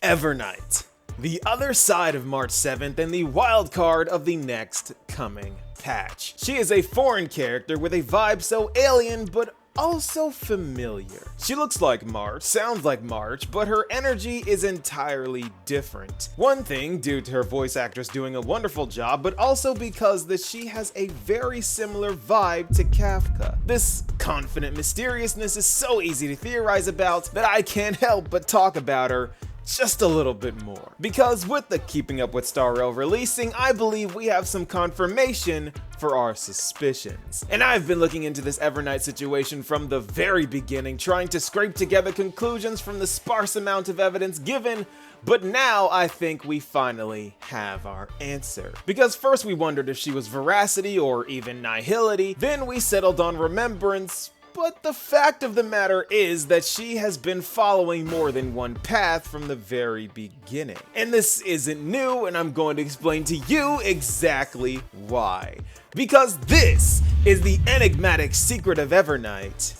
Evernight, the other side of March 7th and the wild card of the next coming patch. She is a foreign character with a vibe so alien but also familiar. She looks like March, sounds like March, but her energy is entirely different. One thing due to her voice actress doing a wonderful job, but also because she has a very similar vibe to Kafka. This confident mysteriousness is so easy to theorize about that I can't help but talk about her just a little bit more. Because with the Keeping Up with Star Rail releasing, I believe we have some confirmation for our suspicions. And I've been looking into this Evernight situation from the very beginning, trying to scrape together conclusions from the sparse amount of evidence given, but now I think we finally have our answer. Because first we wondered if she was veracity or even nihility, then we settled on remembrance. But the fact of the matter is that she has been following more than one path from the very beginning. And this isn't new, and I'm going to explain to you exactly why. Because this is the enigmatic secret of Evernight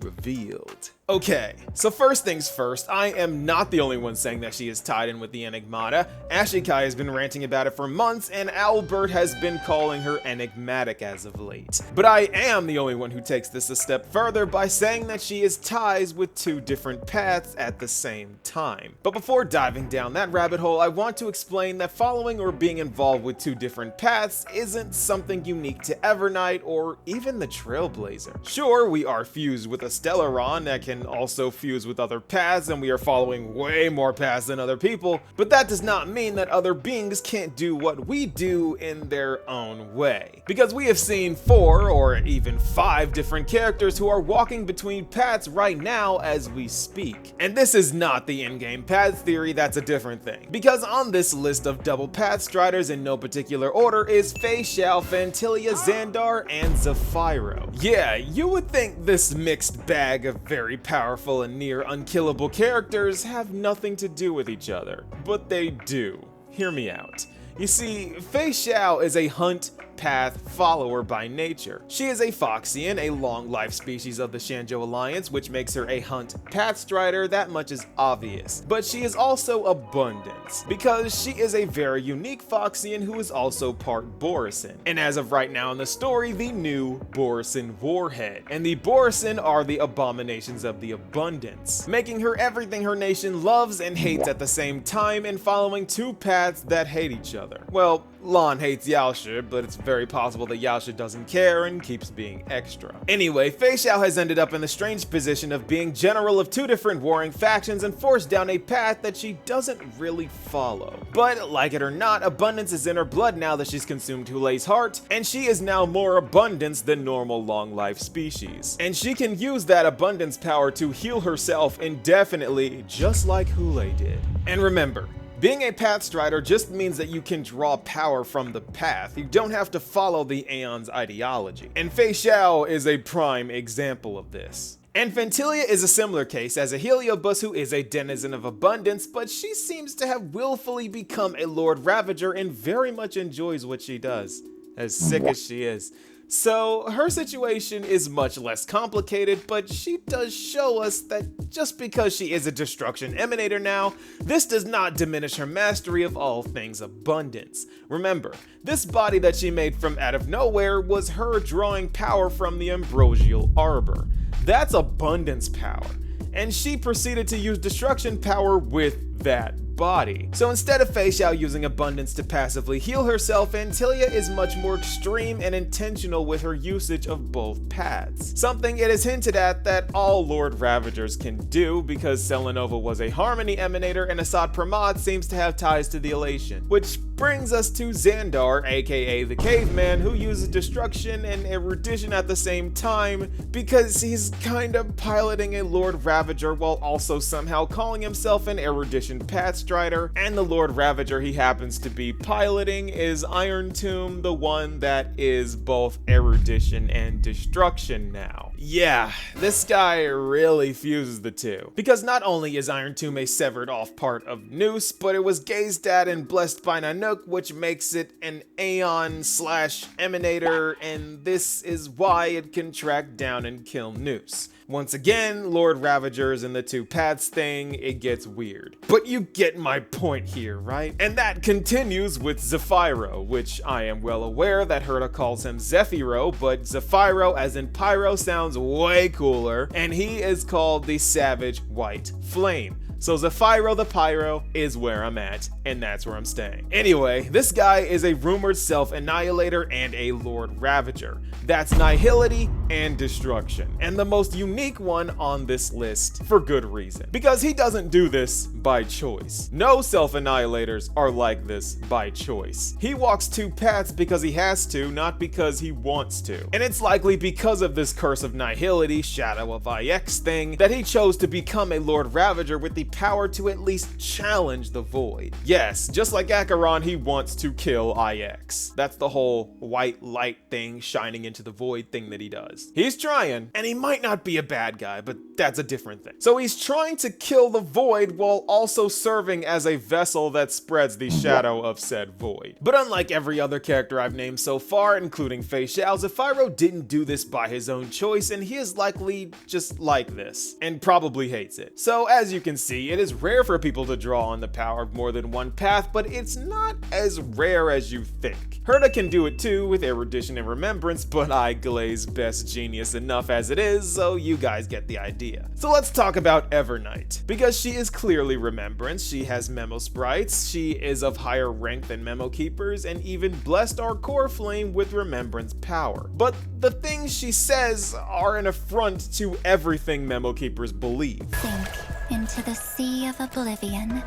revealed. Okay, so first things first, I am not the only one saying that she is tied in with the Enigmata. Ashikai has been ranting about it for months, and Albert has been calling her enigmatic as of late. But I am the only one who takes this a step further by saying that she is ties with two different paths at the same time. But before diving down that rabbit hole, I want to explain that following or being involved with two different paths isn't something unique to Evernight or even the Trailblazer. Sure, we are fused with a Stellaron that can also fuse with other paths, and we are following way more paths than other people, but that does not mean that other beings can't do what we do in their own way. Because we have seen 4 or even 5 different characters who are walking between paths right now as we speak. And this is not the in-game path theory, that's a different thing. Because on this list of double Pathstriders in no particular order is Phainon, Phantilia, Xandar, and Zephyro. Yeah, you would think this mixed bag of very powerful and near unkillable characters have nothing to do with each other, but they do. Hear me out. You see, Phainon is a hunt path follower by nature. She is a Foxian, a long-life species of the Shanjo Alliance, which makes her a hunt Pathstrider, that much is obvious. But she is also abundance, because she is a very unique Foxian who is also part Borisin. And as of right now in the story, the new Borisin Warhead. And the Borisin are the abominations of the abundance, making her everything her nation loves and hates at the same time, and following two paths that hate each other. Well, Lan hates Yaoshi, but it's very possible that Yaoshi doesn't care and keeps being extra. Anyway, Phainon has ended up in the strange position of being general of two different warring factions and forced down a path that she doesn't really follow. But like it or not, abundance is in her blood now that she's consumed Hulei's heart, and she is now more abundance than normal long-life species. And she can use that abundance power to heal herself indefinitely, just like Hulei did. And remember, being a Pathstrider just means that you can draw power from the path. You don't have to follow the Aeon's ideology. And Phainon is a prime example of this. And Phantilia is a similar case as a Heliobus who is a denizen of abundance, but she seems to have willfully become a Lord Ravager and very much enjoys what she does, as sick as she is. So her situation is much less complicated, but she does show us that just because she is a destruction emanator now, this does not diminish her mastery of all things abundance. Remember, this body that she made from out of nowhere was her drawing power from the ambrosial arbor. That's abundance power, and she proceeded to use destruction power with that body. So instead of Phainon using abundance to passively heal herself, Phantilia is much more extreme and intentional with her usage of both paths. Something it is hinted at that all Lord Ravagers can do, because Selenova was a Harmony emanator and Assad Pramod seems to have ties to the Elation. Which brings us to Xandar, aka the Caveman, who uses destruction and erudition at the same time because he's kind of piloting a Lord Ravager while also somehow calling himself an erudition Pathstrider, and the Lord Ravager he happens to be piloting is Iron Tomb, the one that is both erudition and destruction now. Yeah, this guy really fuses the two. Because not only is Iron Tomb a severed off part of NOOO, but it was gazed at and blessed by NOOO, which makes it an Aeon / emanator, and this is why it can track down and kill NOOO. Once again, Lord Ravagers and the two paths thing, it gets weird. But you get my point here, right? And that continues with Zephyro, which I am well aware that Herta calls him Zephyro, but Zephyro as in Pyro sounds way cooler, and he is called the Savage White Flame. So Zephyro the Pyro is where I'm at, and that's where I'm staying. Anyway, this guy is a rumored self-annihilator and a Lord Ravager. That's nihility and destruction, and the most unique one on this list for good reason, because he doesn't do this by choice. No self-annihilators are like this by choice. He walks two paths because he has to, not because he wants to. And it's likely because of this curse of nihility, Shadow of IX thing, that he chose to become a Lord Ravager with the power to at least challenge the void. Yes, just like Acheron, he wants to kill IX. That's the whole white light thing shining into the void thing that he does. He's trying, and he might not be a bad guy, but that's a different thing. So he's trying to kill the void while also serving as a vessel that spreads the shadow of said void. But unlike every other character I've named so far, including Phainon, Zephyro didn't do this by his own choice, and he is likely just like this, and probably hates it. So as you can see, it is rare for people to draw on the power of more than one path, but it's not as rare as you think. Herta can do it too with erudition and remembrance, but I glaze best genius enough as it is, so you guys get the idea. So let's talk about Evernight, because she is clearly remembrance, she has memo sprites, she is of higher rank than memo keepers, and even blessed our core flame with remembrance power. But the things she says are an affront to everything memo keepers believe. Sink into the sea of oblivion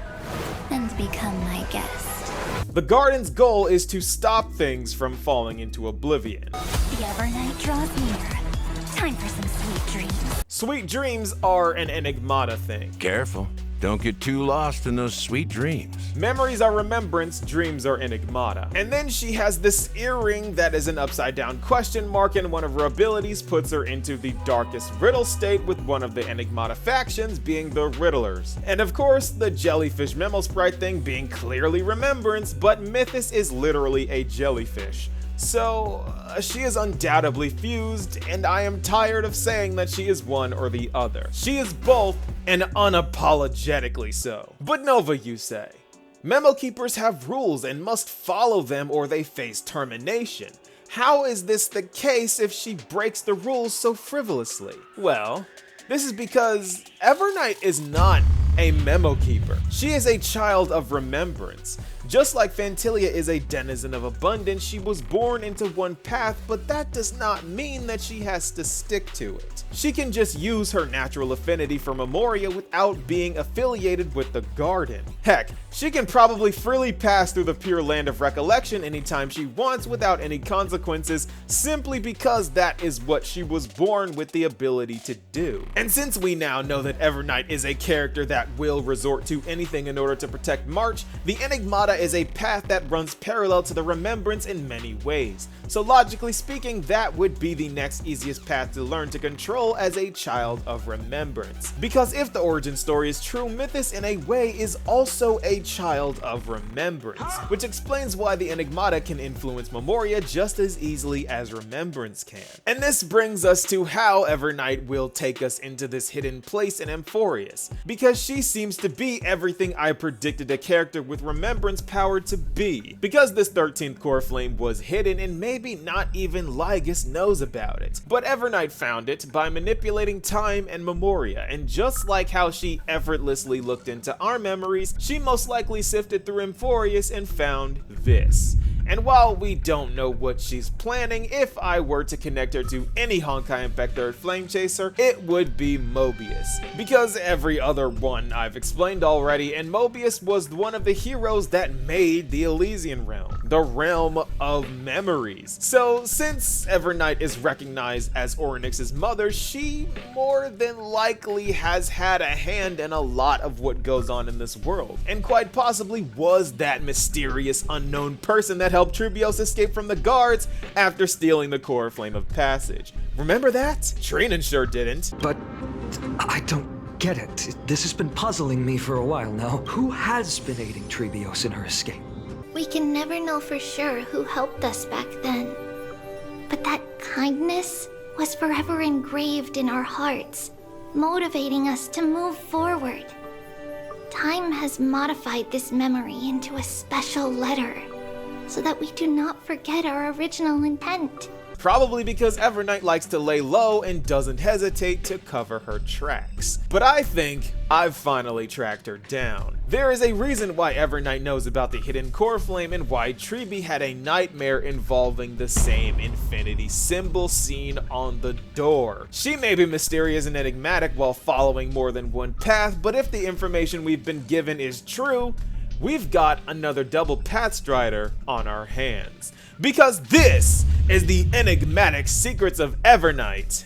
and become my guest. The garden's goal is to stop things from falling into oblivion. The Evernight draws near. Time for some sweet dreams. Sweet dreams are an enigmata thing. Careful. Don't get too lost in those sweet dreams. Memories are remembrance, dreams are enigmata. And then she has this earring that is an upside down question mark, and one of her abilities puts her into the darkest riddle state, with one of the enigmata factions being the Riddlers. And of course, the jellyfish memo sprite thing being clearly remembrance, but Mythos is literally a jellyfish. So, she is undoubtedly fused, and I am tired of saying that she is one or the other. She is both, and unapologetically so. But Nova, you say? Memo keepers have rules and must follow them or they face termination. How is this the case if she breaks the rules so frivolously? Well, this is because Evernight is not a memo keeper. She is a child of remembrance. Just like Phantilia is a denizen of abundance, she was born into one path, but that does not mean that she has to stick to it. She can just use her natural affinity for Memoria without being affiliated with the garden. Heck, she can probably freely pass through the pure land of recollection anytime she wants without any consequences, simply because that is what she was born with the ability to do. And since we now know that Evernight is a character that will resort to anything in order to protect March, the Enigmata is a path that runs parallel to the Remembrance in many ways. So logically speaking, that would be the next easiest path to learn to control as a child of Remembrance. Because if the origin story is true, Mythos in a way is also a child of Remembrance, which explains why the Enigmata can influence Memoria just as easily as Remembrance can. And this brings us to how Evernight will take us into this hidden place in amphoreus, because she seems to be everything I predicted a character with Remembrance power to be. Because this 13th core flame was hidden and maybe not even Lygus knows about it, but Evernight found it by manipulating time and Memoria, and just like how she effortlessly looked into our memories, she most likely sifted through amphoreus and found this. And while we don't know what she's planning, if I were to connect her to any Honkai Impact 3rd Flame Chaser, it would be Mobius. Because every other one I've explained already, and Mobius was one of the heroes that made the Elysian realm, the realm of memories. So since Evernight is recognized as Ornyx's mother, she more than likely has had a hand in a lot of what goes on in this world, and quite possibly was that mysterious unknown person that helped Tribios escape from the guards after stealing the core flame of passage. Remember that? Trinan sure didn't. But I don't get it. This has been puzzling me for a while now. Who has been aiding Tribios in her escape? We can never know for sure who helped us back then. But that kindness was forever engraved in our hearts. motivating us to move forward. Time has modified this memory into a special letter, so that we do not forget our original intent. Probably because Evernight likes to lay low and doesn't hesitate to cover her tracks. But I think I've finally tracked her down. There is a reason why Evernight knows about the hidden core flame and why Tribi had a nightmare involving the same infinity symbol seen on the door. She may be mysterious and enigmatic while following more than one path, but if the information we've been given is true, we've got another double Pathstrider on our hands. Because this is the enigmatic secrets of Evernight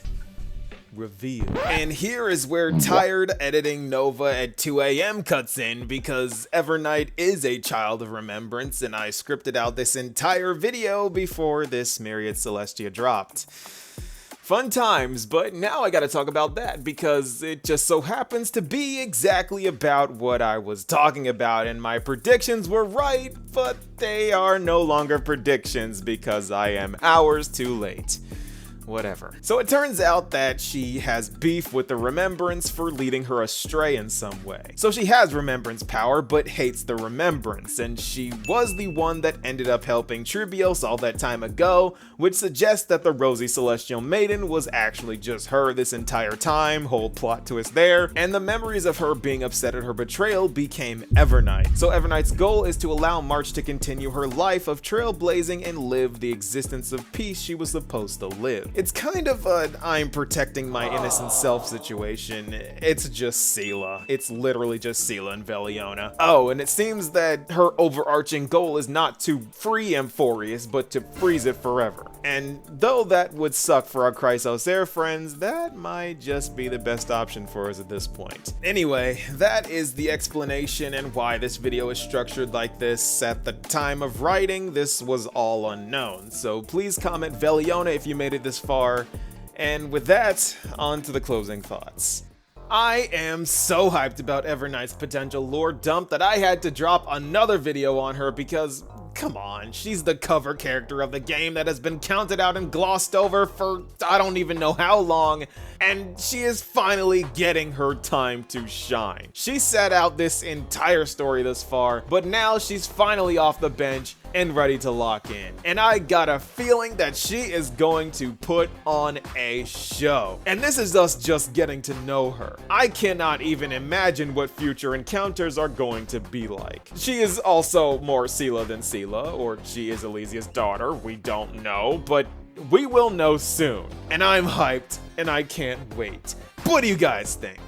revealed. And here is where tired editing Nova at 2 AM cuts in, because Evernight is a child of remembrance and I scripted out this entire video before this Myriad Celestia dropped. Fun times, but now I gotta talk about that because it just so happens to be exactly about what I was talking about, and my predictions were right, but they are no longer predictions because I am hours too late. Whatever. So it turns out that she has beef with the Remembrance for leading her astray in some way. So she has Remembrance power, but hates the Remembrance, and she was the one that ended up helping Tribios all that time ago, which suggests that the Rosy Celestial Maiden was actually just her this entire time, whole plot twist there, and the memories of her being upset at her betrayal became Evernight. So Evernight's goal is to allow March to continue her life of trailblazing and live the existence of peace she was supposed to live. It's kind of an I'm protecting my innocent self situation. It's just Sela. It's literally just Sela and Veliona. Oh, and it seems that her overarching goal is not to free Amphoreus, but to freeze it forever. And though that would suck for our Chrysos Air friends, that might just be the best option for us at this point. Anyway, that is the explanation and why this video is structured like this. At the time of writing, this was all unknown, so please comment Veliona if you made it this far. And with that, on to the closing thoughts. I am so hyped about Evernight's potential lore dump that I had to drop another video on her because, come on, she's the cover character of the game that has been counted out and glossed over for I don't even know how long, and she is finally getting her time to shine. She sat out this entire story thus far, but now she's finally off the bench and ready to lock in. And I got a feeling that she is going to put on a show. And this is us just getting to know her. I cannot even imagine what future encounters are going to be like. She is also more Sela than Sela, or she is Elysia's daughter, we don't know, but we will know soon. And I'm hyped, and I can't wait. What do you guys think?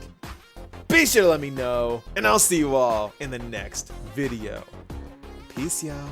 Be sure to let me know, and I'll see you all in the next video. Peace, y'all.